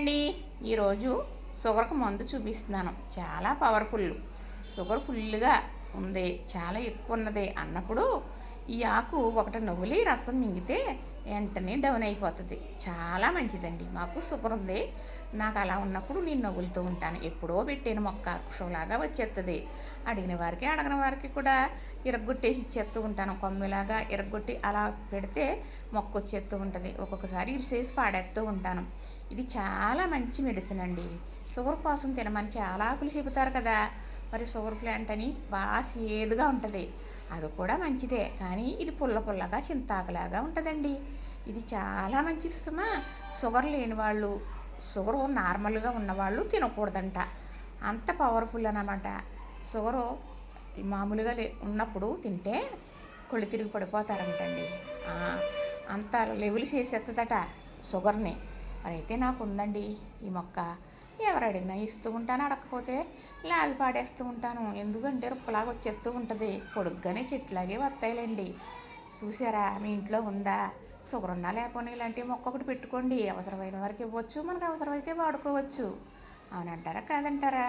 అండి. ఈరోజు షుగర్కి మందు చూపిస్తున్నాను. చాలా పవర్ఫుల్. షుగర్ ఫుల్గా ఉంది, చాలా ఎక్కువ ఉన్నది అన్నప్పుడు ఈ ఆకు ఒకటి నవ్వులి రసం మింగితే వెంటనే డౌన్ అయిపోతుంది. చాలా మంచిదండి. మాకు షుగర్ ఉంది. నాకు అలా ఉన్నప్పుడు నేను నవ్వులుతూ ఉంటాను. ఎప్పుడో పెట్టాను మొక్క కుషంలాగా వచ్చేస్తుంది. అడిగిన వారికి అడగిన వారికి కూడా ఇరగొట్టేసి ఇచ్చేస్తూ ఉంటాను. కొమ్మిలాగా ఇరగొట్టి అలా పెడితే మొక్క వచ్చేస్తూ ఉంటుంది. ఒక్కొక్కసారి ఇరిసేసి పాడేస్తూ ఉంటాను. ఇది చాలా మంచి మెడిసిన్ అండి. షుగర్ కోసం తినమని చాలా ఆకులు చెబుతారు కదా. మరి షుగర్ ప్లాంట్ అని బాగా సేదుగా ఉంటుంది. అది కూడా మంచిదే, కానీ ఇది పుల్ల పుల్లగా చింతాకులాగా ఉంటుందండి. ఇది చాలా మంచిది సుమా. షుగర్ లేని వాళ్ళు, షుగర్ నార్మల్గా ఉన్నవాళ్ళు తినకూడదంట. అంత పవర్ఫుల్ అన్నమాట. షుగరు మామూలుగా ఉన్నప్పుడు తింటే కొళ్ళు తిరిగి పడిపోతారంటండి. అంత లెవెల్ చేసేస్తుందట షుగర్ని. మరైతే నాకు ఉందండి ఈ మొక్క. ఎవరు అడిగినా ఇస్తూ ఉంటాను, అడగకపోతే లాగి పాడేస్తూ ఉంటాను. ఎందుకంటే రుప్పలాగా వచ్చేస్తూ ఉంటుంది. పొడుగ్గానే చెట్లాగే వస్తాయిలేండి. చూసారా, మీ ఇంట్లో ఉందా? షుగర్ ఉన్నా లేకపోయినా ఇలాంటి మొక్క ఒకటి పెట్టుకోండి. అవసరమైన వారికి ఇవ్వచ్చు, మనకు అవసరమైతే వాడుకోవచ్చు. అవునంటారా కాదంటారా?